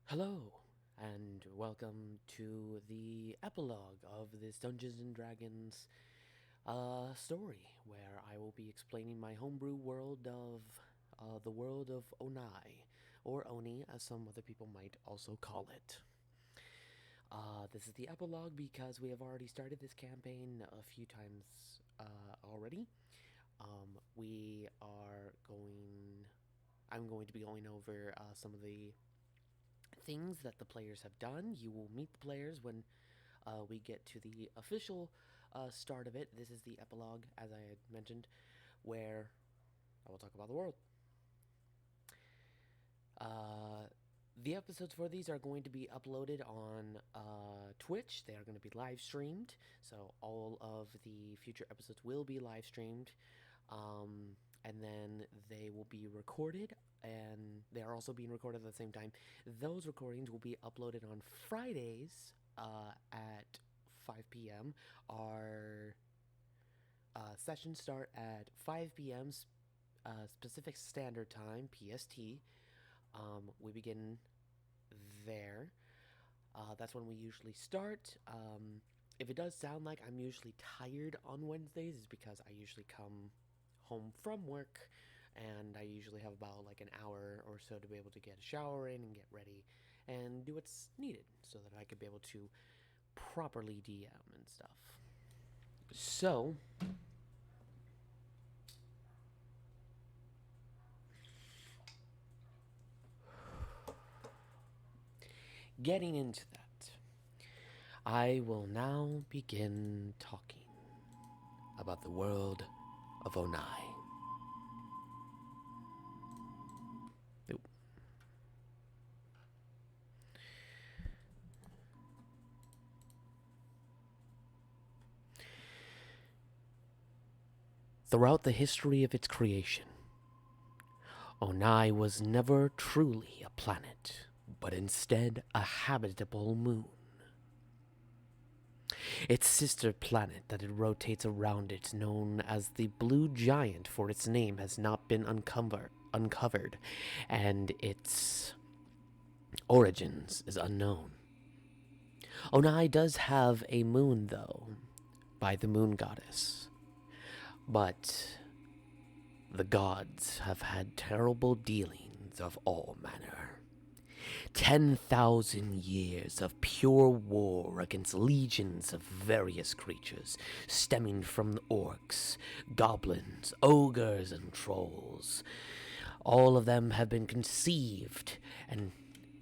Hello, and welcome to the epilogue of this Dungeons and Dragons story, where I will be explaining my homebrew world of the world of Onai, or Oni, as some other people might also call it. This is the epilogue because we have already started this campaign a few times already. We are going. I'm going to be going over some of the things that the players have done. You will meet the players when we get to the official start of it. This is the epilogue, as I had mentioned, where I will talk about the world. The episodes for these are going to be uploaded on Twitch. They are going to be live streamed, so all of the future episodes will be live streamed. And then they will be recorded, and they are also being recorded at the same time. Those recordings will be uploaded on Fridays at 5 p.m. Our sessions start at 5 p.m. Specific Standard Time, PST. We begin there. That's when we usually start. If it does sound like I'm usually tired on Wednesdays, it's because I usually come home from work and I usually have about like an hour or so to be able to get a shower in and get ready and do what's needed so that I could be able to properly DM and stuff. So, getting into that, I will now begin talking about the world of Onai. Oop. Throughout the history of its creation, Onai was never truly a planet, but instead a habitable moon. Its sister planet that it rotates around it, known as the Blue Giant for its name, has not been uncovered, and its origins is unknown. Onai does have a moon, though, by the moon goddess. But the gods have had terrible dealings of all manner. 10,000 years of pure war against legions of various creatures, stemming from the orcs, goblins, ogres, and trolls. All of them have been conceived and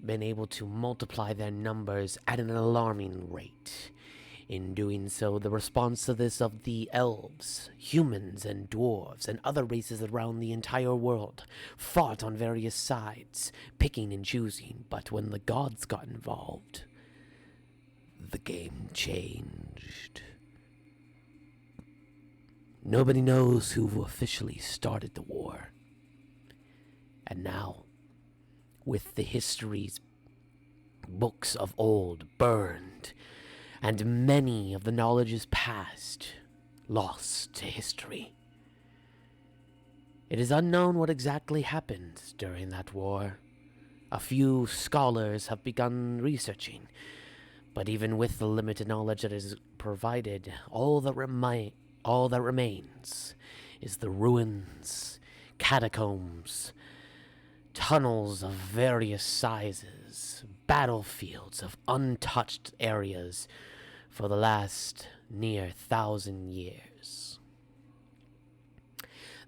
been able to multiply their numbers at an alarming rate. In doing so, the response to this of the elves, humans, and dwarves, and other races around the entire world fought on various sides, picking and choosing, but when the gods got involved, the game changed. Nobody knows who officially started the war. And now, with the history's books of old burned, and many of the knowledges past lost to history, it is unknown what exactly happened during that war. A few scholars have begun researching, but even with the limited knowledge that is provided, all that remains is the ruins, catacombs, tunnels of various sizes, battlefields of untouched areas for the last near 1,000 years.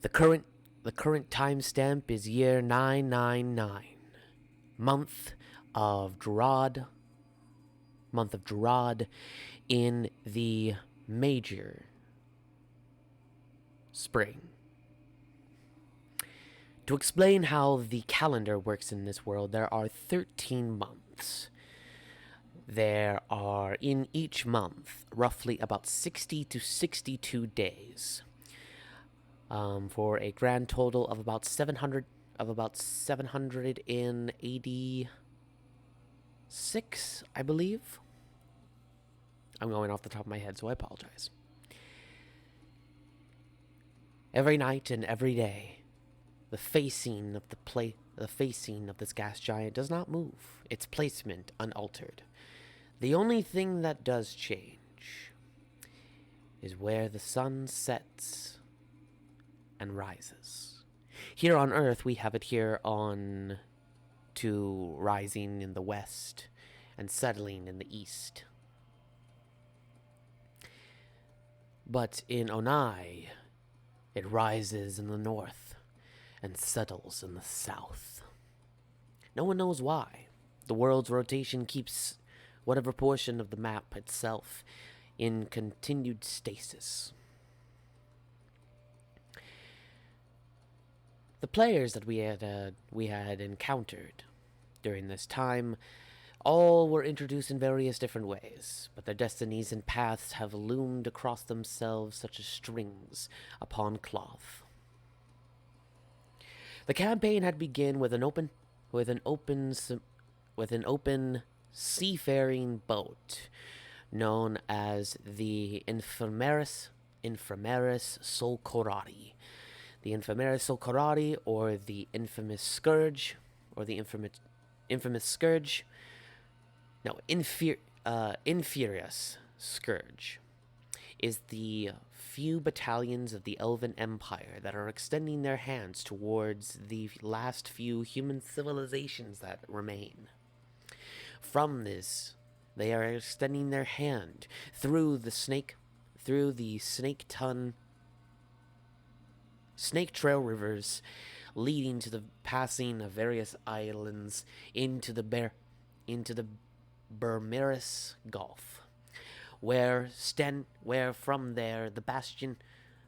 The current timestamp is year 999, month of Gerard in the major spring. To explain how the calendar works in this world, there are 13 months. There are, in each month, roughly about 60 to 62 days, for a grand total of about 786, I believe. I'm going off the top of my head, so I apologize. Every night and every day, The facing of the facing of this gas giant does not move, its placement unaltered. The only thing that does change is where the sun sets and rises. Here on Earth, we have it here on to rising in the west and settling in the east. But in Onai, it rises in the north and settles in the south. No one knows why. The world's rotation keeps whatever portion of the map itself in continued stasis. The players that we had encountered during this time all were introduced in various different ways, but their destinies and paths have loomed across themselves such as strings upon cloth. The campaign had begun with an open seafaring boat known as the Infirmaris Solcorati. The Infirmaris Solcorati, or the infamous Scourge, or the infamous Scourge. No, Infurious Scourge is the few battalions of the Elven Empire that are extending their hands towards the last few human civilizations that remain. From this, they are extending their hand through the Snake Trail rivers, leading to the passing of various islands into the Bermeris Gulf, where from there the Bastion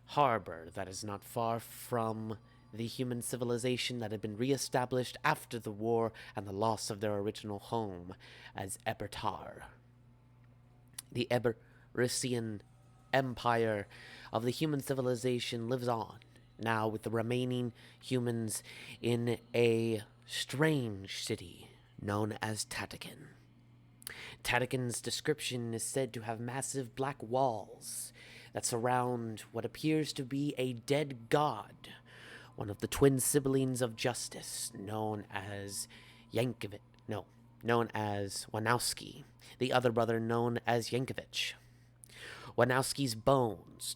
harbor that is not far from the human civilization that had been reestablished after the war and the loss of their original home as Ebertar. The Eberisian empire of the human civilization lives on, now with the remaining humans in a strange city known as Tatakin. Tatakin's description is said to have massive black walls that surround what appears to be a dead god, one of the twin siblings of justice, known as Wanowski, the other brother known as Yankovic. Wanowski's bones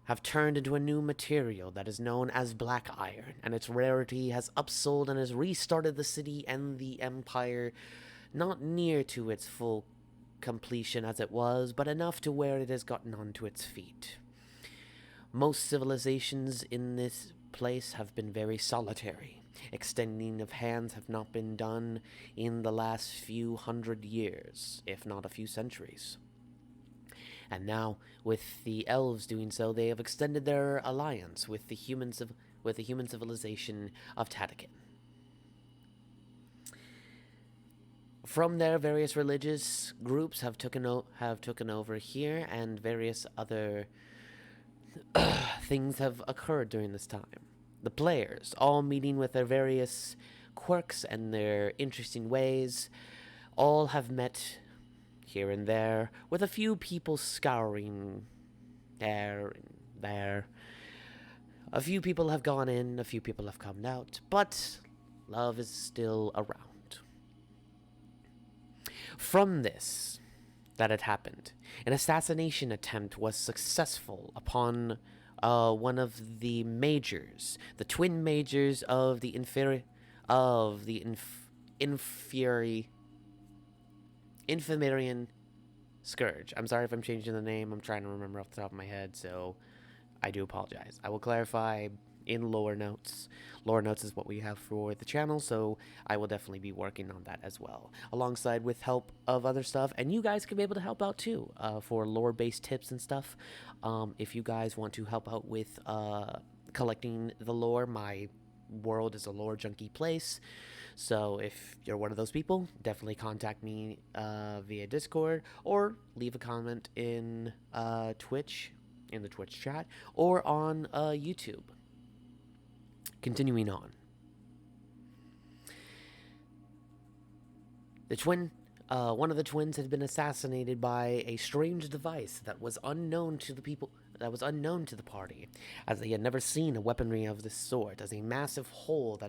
have turned into a new material that is known as black iron, and its rarity has upsold and has restarted the city and the empire, not near to its full completion as it was, but enough to where it has gotten onto its feet. Most civilizations in this place have been very solitary. Extending of hands have not been done in the last few hundred years, if not a few centuries. And now, with the elves doing so, they have extended their alliance with the human civilization of Tatakin. From there, various religious groups have taken over here, and various other things have occurred during this time. The players, all meeting with their various quirks and their interesting ways, all have met here and there, with a few people scouring there and there. A few people have gone in, a few people have come out, but love is still around. From this that had happened, an assassination attempt was successful upon one of the majors, the twin majors of the Infirmarian Scourge. I'm sorry if I'm changing the name. I'm trying to remember off the top of my head, so I do apologize. I will clarify in lower notes. Lower notes is what we have for the channel, so I will definitely be working on that as well, alongside with help of other stuff, and you guys can be able to help out too for lore-based tips and stuff. If you guys want to help out with collecting the lore, my world is a lore junkie place, so if you're one of those people, definitely contact me via Discord, or leave a comment in Twitch, in the Twitch chat, or on YouTube. Continuing on. One of the twins had been assassinated by a strange device that was unknown to the people unknown to the party, as they had never seen a weaponry of this sort. As a massive hole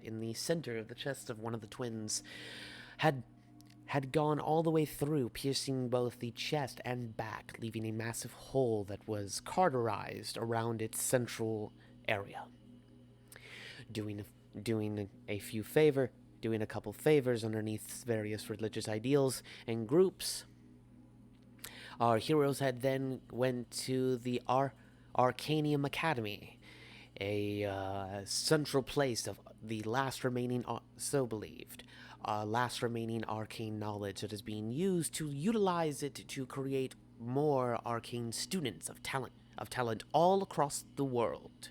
in the center of the chest of one of the twins had gone all the way through, piercing both the chest and back, leaving a massive hole that was cauterized around its central area. Doing a couple favors underneath various religious ideals and groups, our heroes had then went to the Arcanium Academy, a central place of the last remaining, so believed, last remaining arcane knowledge that is being used to utilize it to create more arcane students of talent all across the world.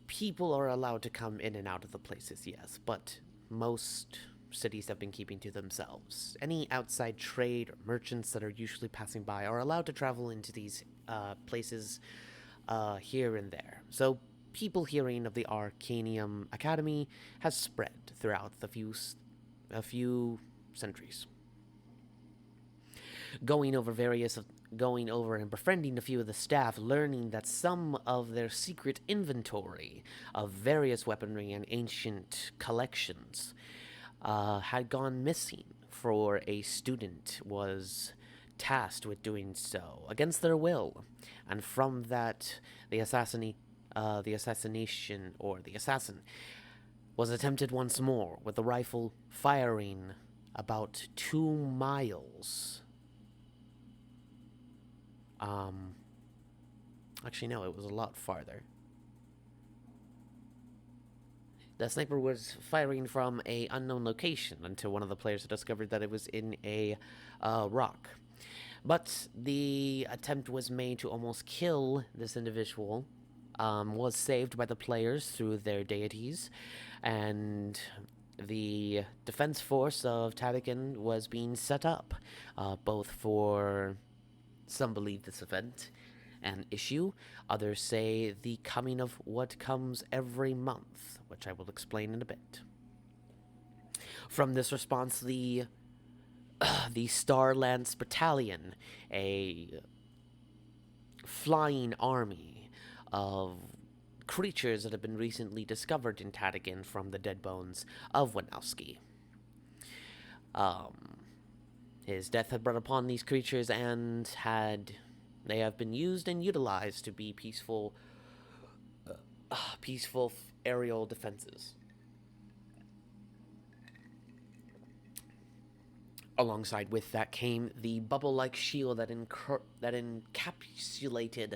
People are allowed to come in and out of the places, yes, but most cities have been keeping to themselves. Any outside trade or merchants that are usually passing by are allowed to travel into these places here and there. So people hearing of the Arcanium Academy has spread throughout a few centuries. Going over and befriending a few of the staff, learning that some of their secret inventory of various weaponry and ancient collections had gone missing, for a student was tasked with doing so against their will, and from that, the assassin was attempted once more, with the rifle firing about 2 miles. Actually, no, it was a lot farther. The sniper was firing from a unknown location until one of the players discovered that it was in a rock. But the attempt was made to almost kill this individual, was saved by the players through their deities, and the defense force of Tadigan was being set up, both for, some believe, this event an issue. Others say the coming of what comes every month, which I will explain in a bit. From this response, the Starlance Battalion, a flying army of creatures that have been recently discovered in Tadigan from the dead bones of Wanowski. His death had brought upon these creatures, and they have been used and utilized to be peaceful aerial defenses. Alongside with that came the bubble-like shield that encapsulated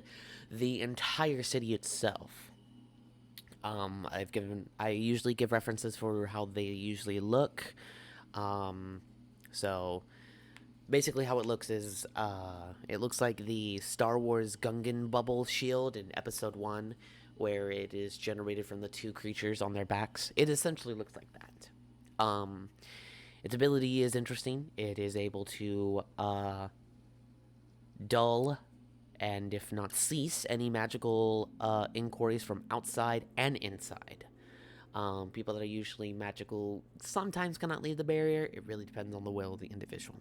the entire city itself. I usually give references for how they usually look. So basically how it looks is, it looks like the Star Wars Gungan bubble shield in Episode I, where it is generated from the 2 creatures on their backs. It essentially looks like that. Its ability is interesting. It is able to dull, and if not cease, any magical inquiries from outside and inside. People that are usually magical sometimes cannot leave the barrier. It really depends on the will of the individual.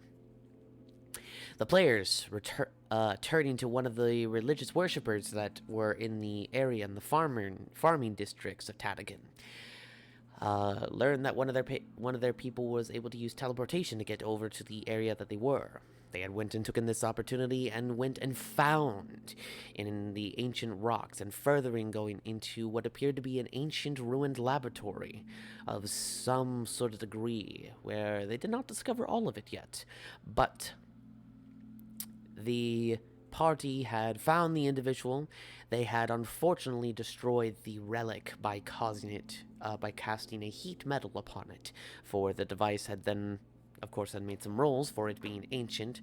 The players, turning to one of the religious worshippers that were in the area in the farming districts of Tadigan, learned that one of their people was able to use teleportation to get over to the area that they were. They had went and taken this opportunity and went and found in the ancient rocks, and furthering going into what appeared to be an ancient ruined laboratory of some sort of degree, where they did not discover all of it yet, but the party had found the individual. They had unfortunately destroyed the relic by casting a heat metal upon it, for the device had then, of course, had made some rolls for it being ancient,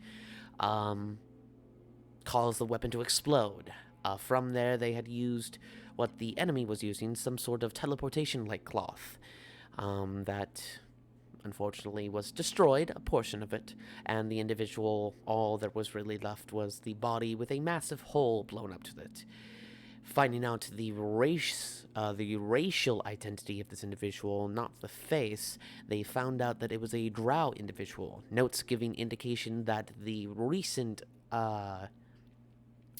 caused the weapon to explode. From there, they had used what the enemy was using, some sort of teleportation-like cloth, that unfortunately was destroyed, a portion of it, and the individual, all that was really left was the body with a massive hole blown up to it. Finding out the racial identity of this individual, not the face, they found out that it was a drow individual. Notes giving indication that the recent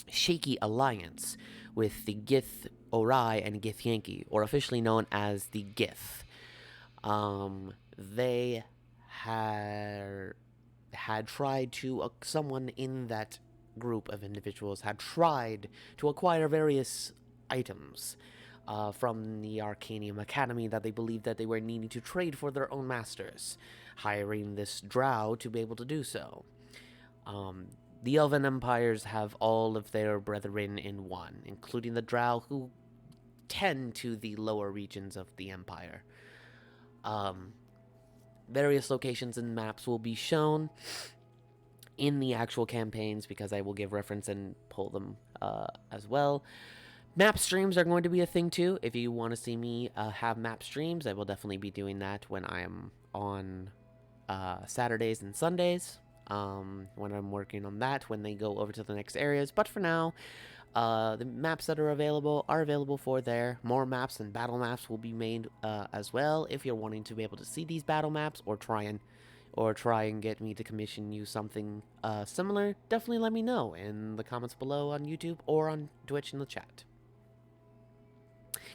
shaky alliance with the Gith Ori and Gith Yankee, or officially known as the Gith. They had tried to someone in that group of individuals had tried to acquire various items from the Arcanium Academy that they believed that they were needing to trade for their own masters, hiring this drow to be able to do so. The Elven Empires have all of their brethren in one, including the drow who tend to the lower regions of the Empire. Various locations and maps will be shown in the actual campaigns because I will give reference and pull them as well. Map streams are going to be a thing too. If you want to see me have map streams, I will definitely be doing that when I am on Saturdays and Sundays. When I'm working on that, when they go over to the next areas. But for now, the maps that are available for there. More maps and battle maps will be made as well. If you're wanting to be able to see these battle maps or try and get me to commission you something similar, definitely let me know in the comments below on YouTube or on Twitch in the chat.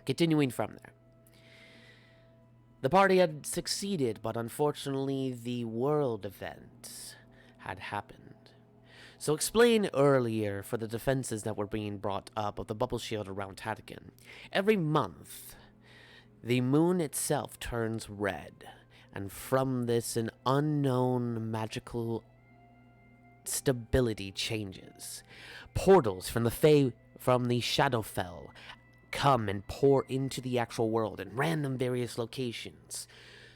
Continuing from there. The party had succeeded, but unfortunately the world event had happened. So explain earlier for the defenses that were being brought up of the bubble shield around Tatakin. Every month, the moon itself turns red, and from this an unknown magical stability changes. Portals from the Shadowfell come and pour into the actual world in random various locations.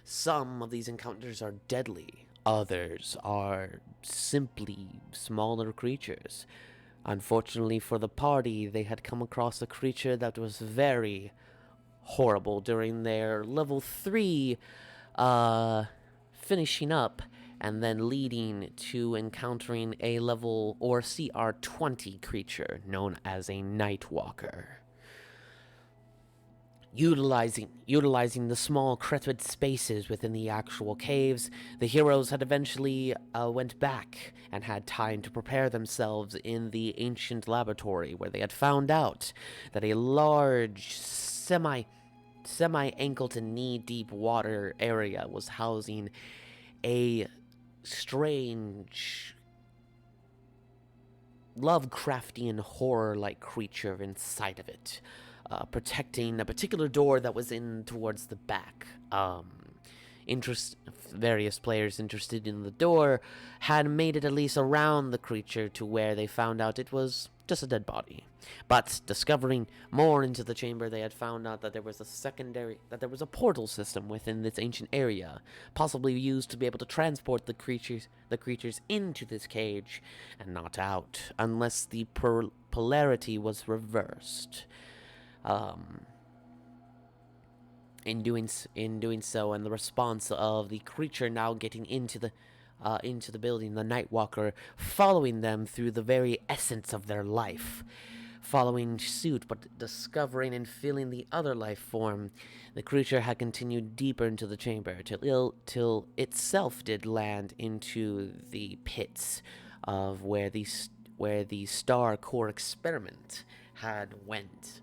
Some of these encounters are deadly. Others are simply smaller creatures. Unfortunately for the party, they had come across a creature that was very horrible during their level 3 finishing up and then leading to encountering a level or CR 20 creature known as a Nightwalker. Utilizing the small crested spaces within the actual caves, the heroes had eventually went back and had time to prepare themselves in the ancient laboratory, where they had found out that a large semi-ankle to knee-deep water area was housing a strange Lovecraftian horror-like creature inside of it. Protecting a particular door that was in towards the back. Various players interested in the door had made it at least around the creature to where they found out it was just a dead body. But discovering more into the chamber, they had found out that there was a portal system within this ancient area, possibly used to be able to transport the creatures into this cage and not out, unless the polarity was reversed. In doing so, and the response of the creature now getting into the building, the Nightwalker following them through the very essence of their life, following suit, but discovering and feeling the other life form, the creature had continued deeper into the chamber till itself did land into the pits of where the Star Core experiment had went.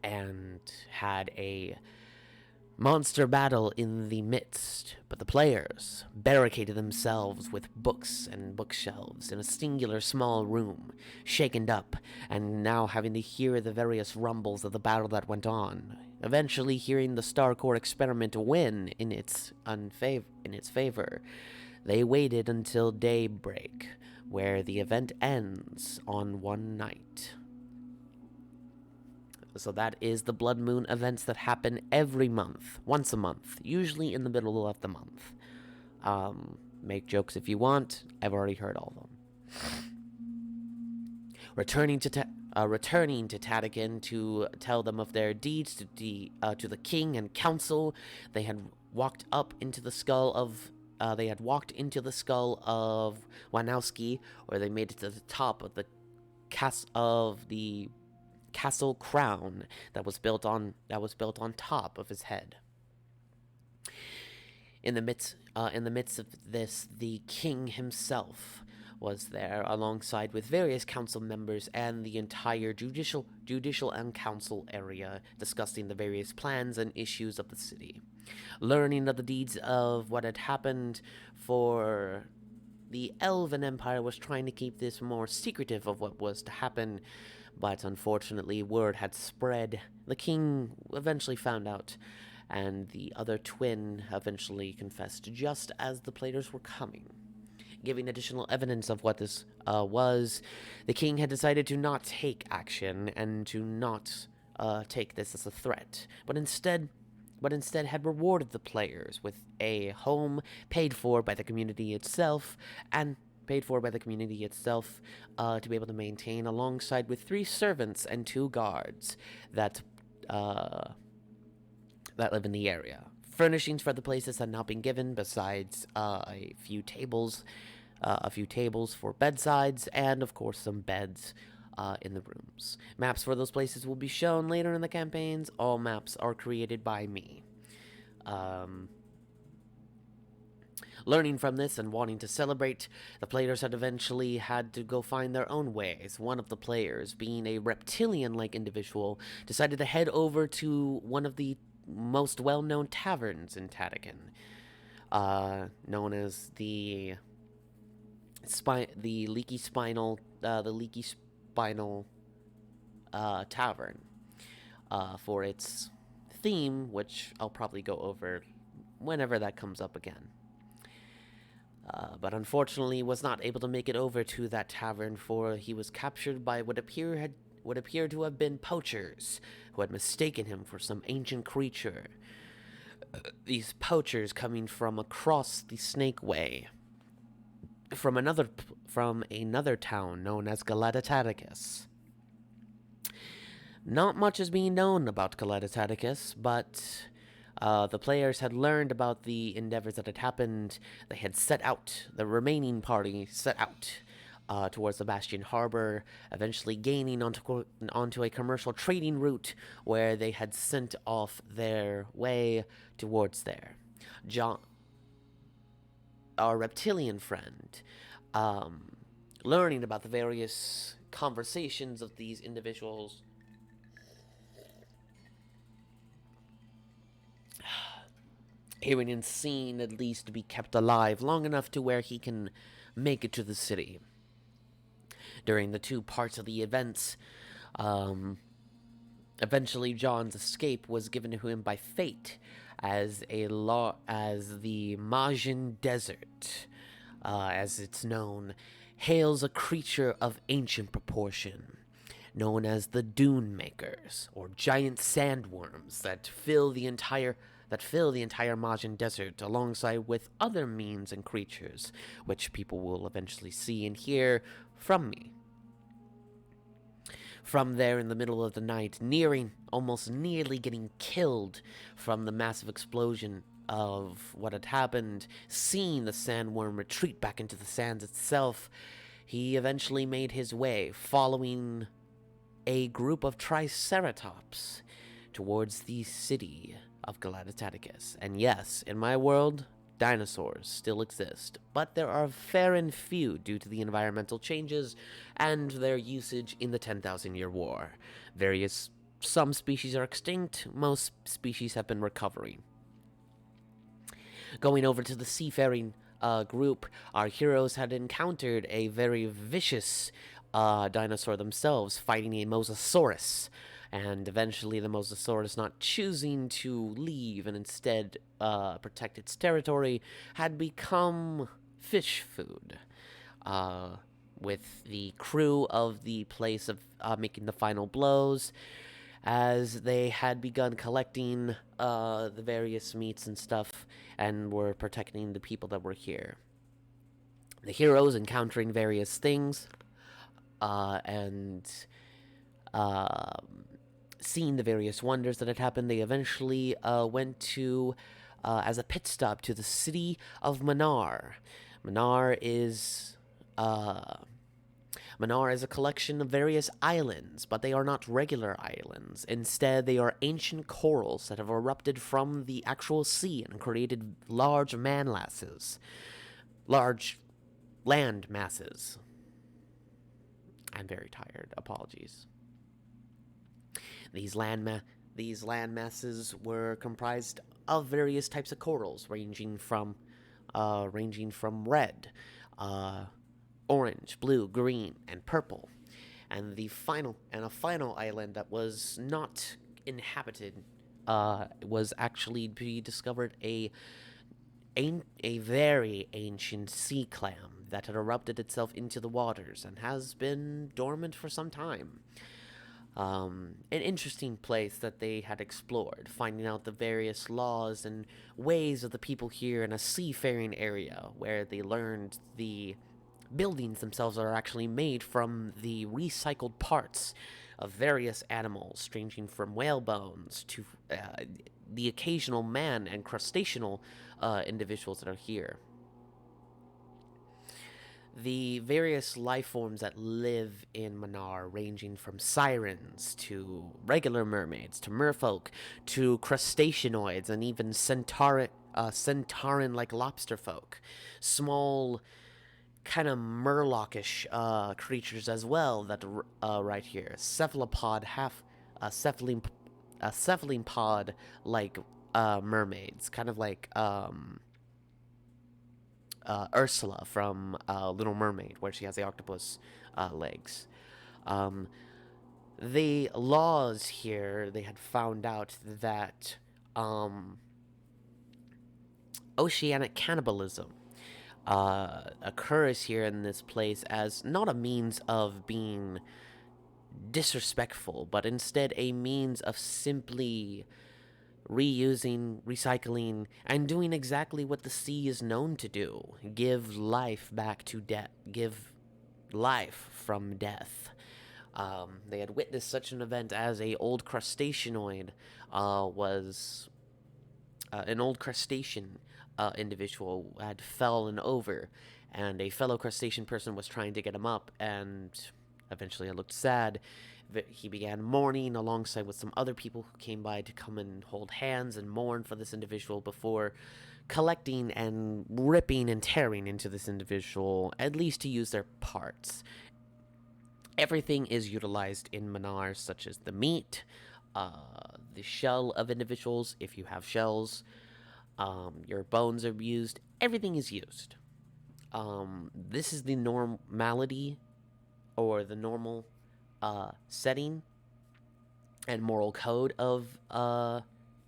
And had a monster battle in the midst, but the players barricaded themselves with books and bookshelves in a singular small room, shaken up, and now having to hear the various rumbles of the battle that went on, eventually hearing the Star Core experiment win in its favor. They waited until daybreak, where the event ends on one night. So that is the Blood Moon events that happen every month, once a month, usually in the middle of the month. Make jokes if you want. I've already heard all of them. Returning to Tatakin to tell them of their deeds to the king and council, they had walked into the skull of Wanowski, where they made it to the top of the castle crown that was built on top of his head. In the midst of this, the king himself was there, alongside with various council members and the entire judicial and council area, discussing the various plans and issues of the city. Learning of the deeds of what had happened, for the Elven Empire was trying to keep this more secretive of what was to happen, but unfortunately word had spread. The king eventually found out, and the other twin eventually confessed just as the players were coming. Giving additional evidence of what this was, the king had decided to not take action and to not take this as a threat, but instead had rewarded the players with a home paid for by the community itself to be able to maintain, alongside with 3 servants and 2 guards that live in the area. Furnishings for the places had not been given, besides a few tables for bedsides, and of course some beds in the rooms. Maps for those places will be shown later in the campaigns. All maps are created by me. Learning from this and wanting to celebrate, the players had eventually had to go find their own ways. One of the players, being a reptilian-like individual, decided to head over to one of the most well-known taverns in Tatakin, known as the Leaky Spinal Tavern, for its theme, which I'll probably go over whenever that comes up again. But unfortunately was not able to make it over to that tavern, for he was captured by what appeared to have been poachers, who had mistaken him for some ancient creature. These poachers coming from across the Snake Way, from another town known as Galataticus. Not much is being known about Galataticus, but the players had learned about the endeavors that had happened. The remaining party set out towards the Bastion Harbor, eventually gaining onto a commercial trading route where they had sent off their way towards there. John, our reptilian friend, learning about the various conversations of these individuals, hearing and seeing at least to be kept alive long enough to where he can make it to the city. During the 2 parts of the events, eventually John's escape was given to him by fate, as the Majin Desert, as it's known, hails a creature of ancient proportion, known as the Dune Makers, or giant sandworms that fill the entire Majin Desert, alongside with other means and creatures, which people will eventually see and hear from me. From there, in the middle of the night, almost nearly getting killed from the massive explosion of what had happened, seeing the sandworm retreat back into the sands itself, he eventually made his way, following a group of Triceratops, towards the city of Galataticus. And yes, in my world, dinosaurs still exist, but there are fair and few due to the environmental changes and their usage in the 10,000-year war. Some species are extinct, most species have been recovering. Going over to the seafaring group, our heroes had encountered a very vicious dinosaur themselves, fighting a Mosasaurus, and eventually the Mosasaurus, not choosing to leave and instead protect its territory, had become fish food, with the crew of the place of making the final blows, as they had begun collecting the various meats and stuff and were protecting the people that were here. The heroes, encountering various things and seeing the various wonders that had happened, they eventually went to, as a pit stop, to the city of Manar. Manar is a collection of various islands, but they are not regular islands. Instead, they are ancient corals that have erupted from the actual sea and created large manlasses. Large land masses. I'm very tired. Apologies. These land masses were comprised of various types of corals, ranging from red, uh, orange, blue, green, and purple. And a final island that was not inhabited was actually be discovered a very ancient sea clam that had erupted itself into the waters and has been dormant for some time. An interesting place that they had explored, finding out the various laws and ways of the people here in a seafaring area where they learned the buildings themselves are actually made from the recycled parts of various animals, ranging from whale bones to the occasional man and crustaceanal individuals that are here. The various life forms that live in Manar, ranging from sirens to regular mermaids to merfolk to crustaceanoids and even centauran-like lobster folk, small kind of murloc-ish creatures as well that right here, cephalopod cephalopod like mermaids, kind of like Ursula from Little Mermaid, where she has the octopus legs. The laws here, they had found out that oceanic cannibalism occurs here in this place as not a means of being disrespectful, but instead a means of simply reusing, recycling, and doing exactly what the sea is known to do: give life back to death, give life from death. They had witnessed such an event as a old crustaceanoid was an old crustacean individual had fallen over, and a fellow crustacean person was trying to get him up, and eventually it looked sad. He began mourning alongside with some other people who came by to come and hold hands and mourn for this individual before collecting and ripping and tearing into this individual, at least to use their parts. Everything is utilized in Manar, such as the meat, the shell of individuals, if you have shells, your bones are used, everything is used. This is the normality, or the normal setting and moral code of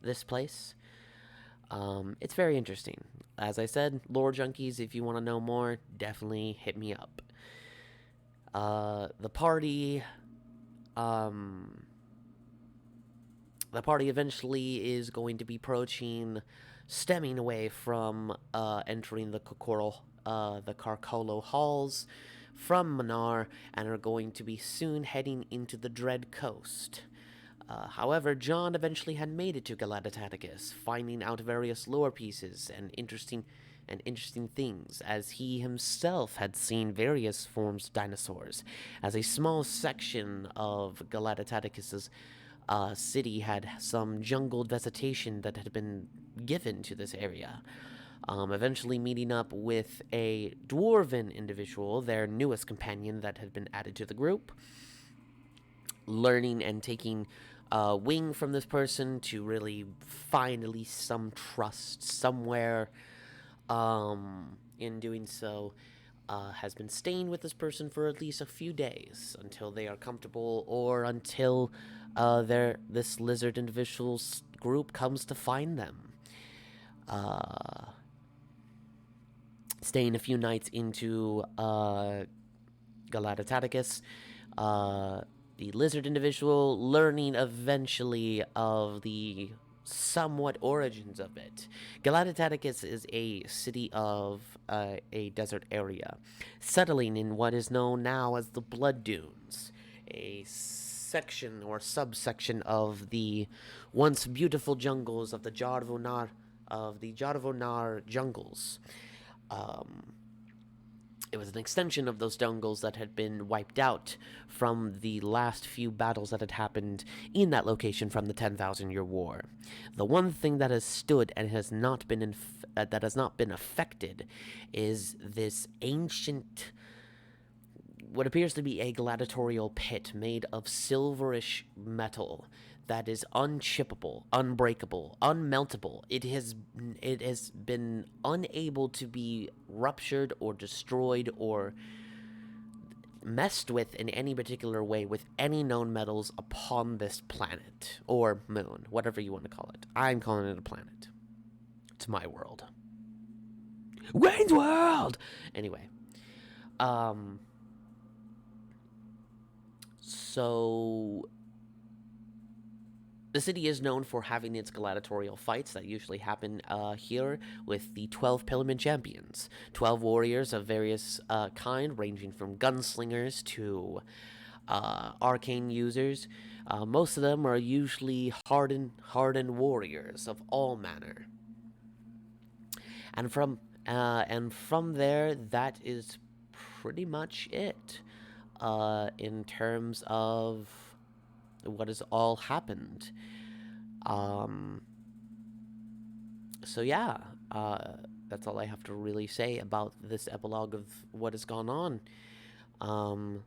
this place. It's very interesting. As I said, lore junkies, if you want to know more, definitely hit me up. The party eventually is going to be stemming away from entering the Carcolo halls from Manar, and are going to be soon heading into the Dread Coast. However, John eventually had made it to Galacticus, finding out various lore pieces and interesting things, as he himself had seen various forms of dinosaurs, as a small section of Galacticus's city had some jungled vegetation that had been given to this area. Eventually meeting up with a dwarven individual, their newest companion that had been added to the group, learning and taking wing from this person to really find at least some trust somewhere. In doing so, has been staying with this person for at least a few days until they are comfortable, or until this lizard individual's group comes to find them. Staying a few nights into Galacticus, the lizard individual learning eventually of the somewhat origins of it. Galacticus is a city of a desert area, settling in what is known now as the Blood Dunes, a section or subsection of the once beautiful jungles of the Jarvonar jungles. It was an extension of those jungles that had been wiped out from the last few battles that had happened in that location from the 10,000-year war. The one thing that has stood and has not been that has not been affected is this ancient, what appears to be a gladiatorial pit made of silverish metal that is unchippable, unbreakable, unmeltable. It has been unable to be ruptured or destroyed or messed with in any particular way with any known metals upon this planet or moon, whatever you want to call it. I'm calling it a planet. It's my world. Wayne's World. Anyway, so the city is known for having its gladiatorial fights that usually happen here with the 12 Pillman champions. 12 warriors of various kind, ranging from gunslingers to arcane users. Most of them are usually hardened warriors of all manner. And from there, that is pretty much it in terms of what has all happened. So yeah, that's all I have to really say about this epilogue of what has gone on.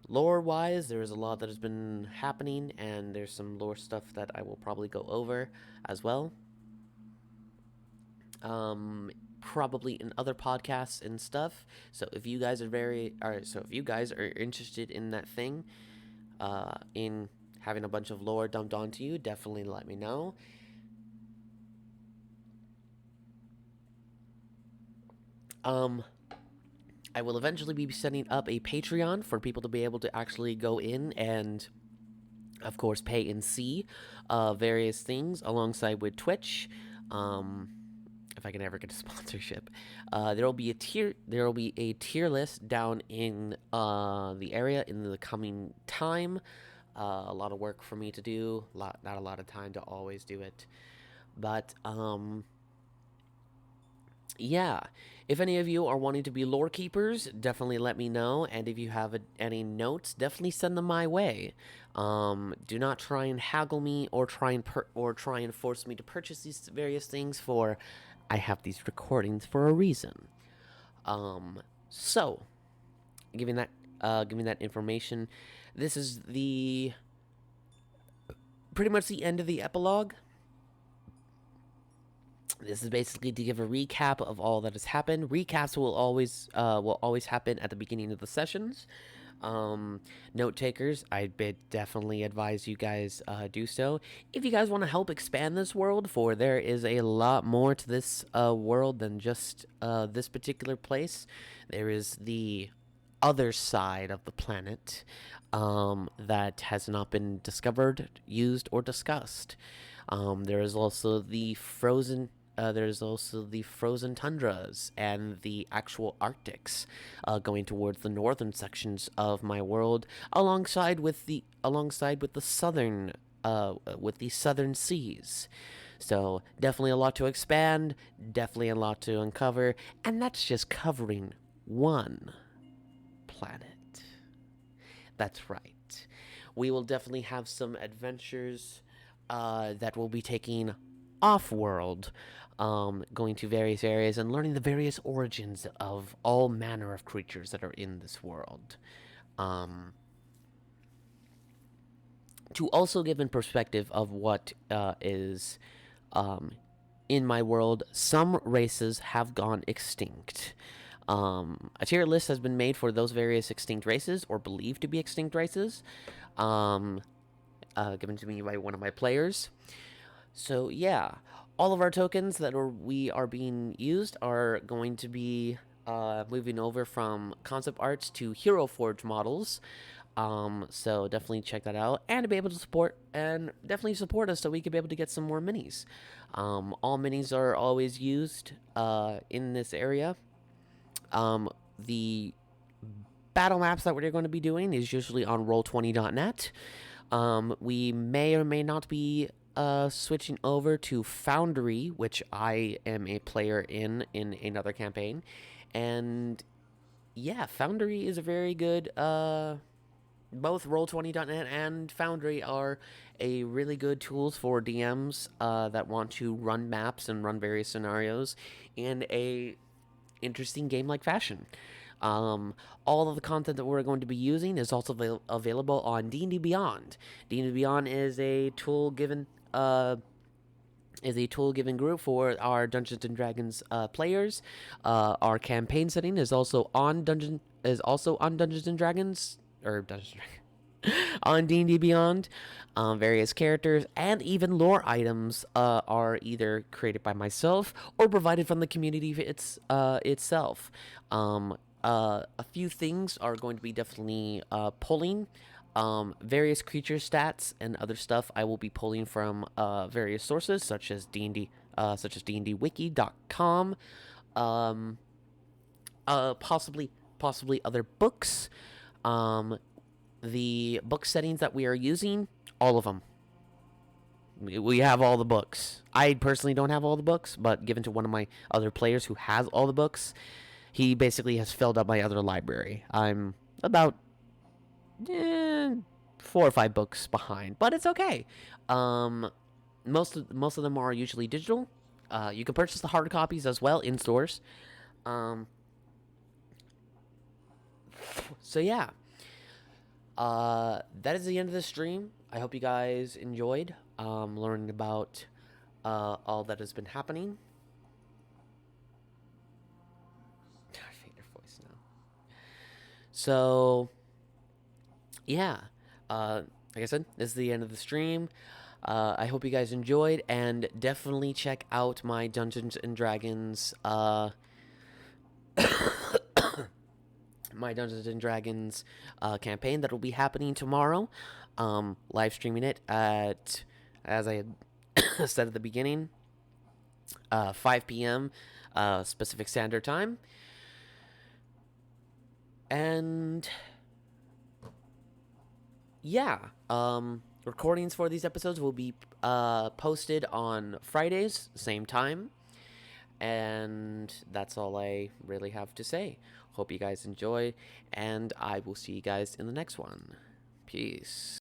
Lore-wise, there is a lot that has been happening, and there's some lore stuff that I will probably go over as well. Probably in other podcasts and stuff. So if you guys are interested in that thing, in having a bunch of lore dumped onto you, definitely let me know. I will eventually be setting up a Patreon for people to be able to actually go in and, of course, pay and see various things alongside with Twitch. If I can ever get a sponsorship, there will be a tier list down in the area in the coming time. A lot of work for me to do, not a lot of time to always do it, but yeah, if any of you are wanting to be lore keepers, definitely let me know, and if you have any notes, definitely send them my way. Do not try and haggle me or try and force me to purchase these various things, for I have these recordings for a reason. So giving that information, this is pretty much the end of the epilogue. This is basically to give a recap of all that has happened. Recaps will always happen at the beginning of the sessions. Note takers, I definitely advise you guys do so. If you guys want to help expand this world, for there is a lot more to this world than just this particular place. There is the other side of the planet that has not been discovered, used, or discussed. There is also the frozen tundras and the actual Arctics going towards the northern sections of my world, alongside with the southern seas. So definitely a lot to expand, definitely a lot to uncover, and that's just covering one planet. That's right. We will definitely have some adventures that will be taking off-world, going to various areas and learning the various origins of all manner of creatures that are in this world. To also give in perspective of what is in my world, some races have gone extinct. A tier list has been made for those various extinct races, or believed to be extinct races, given to me by one of my players. So yeah, all of our tokens that we are being used are going to be moving over from concept arts to Hero Forge models. So definitely check that out, and to be able to support us so we can be able to get some more minis. All minis are always used in this area. The battle maps that we're going to be doing is usually on Roll20.net. We may or may not be switching over to Foundry, which I am a player in another campaign, and yeah, Foundry is a very good. Both Roll20.net and Foundry are a really good tools for DMs that want to run maps and run various scenarios in a interesting game-like fashion. Um, all of the content that we're going to be using is also available on D&D Beyond. D&D Beyond is a tool given group for our Dungeons and Dragons players. Our campaign setting is also on Dungeons and Dragons or Dungeons and Dragons on D&D Beyond. Various characters and even lore items are either created by myself or provided from the community itself. A few things are going to be definitely pulling various creature stats and other stuff I will be pulling from various sources such as dndwiki.com, um, possibly other books. The book settings that we are using, all of them. We have all the books. I personally don't have all the books, but given to one of my other players who has all the books, he basically has filled up my other library. I'm about 4 or 5 books behind, but it's okay. Um, most of them are usually digital. You can purchase the hard copies as well in stores. Um, so yeah, that is the end of the stream. I hope you guys enjoyed learning about all that has been happening. I hate your voice now. So yeah, like I said, this is the end of the stream. I hope you guys enjoyed, and definitely check out my Dungeons and Dragons campaign that will be happening tomorrow. Live streaming it at, as I had said at the beginning, 5 p.m. Pacific Standard Time. And yeah, recordings for these episodes will be posted on Fridays, same time. And that's all I really have to say. Hope you guys enjoy, and I will see you guys in the next one. Peace.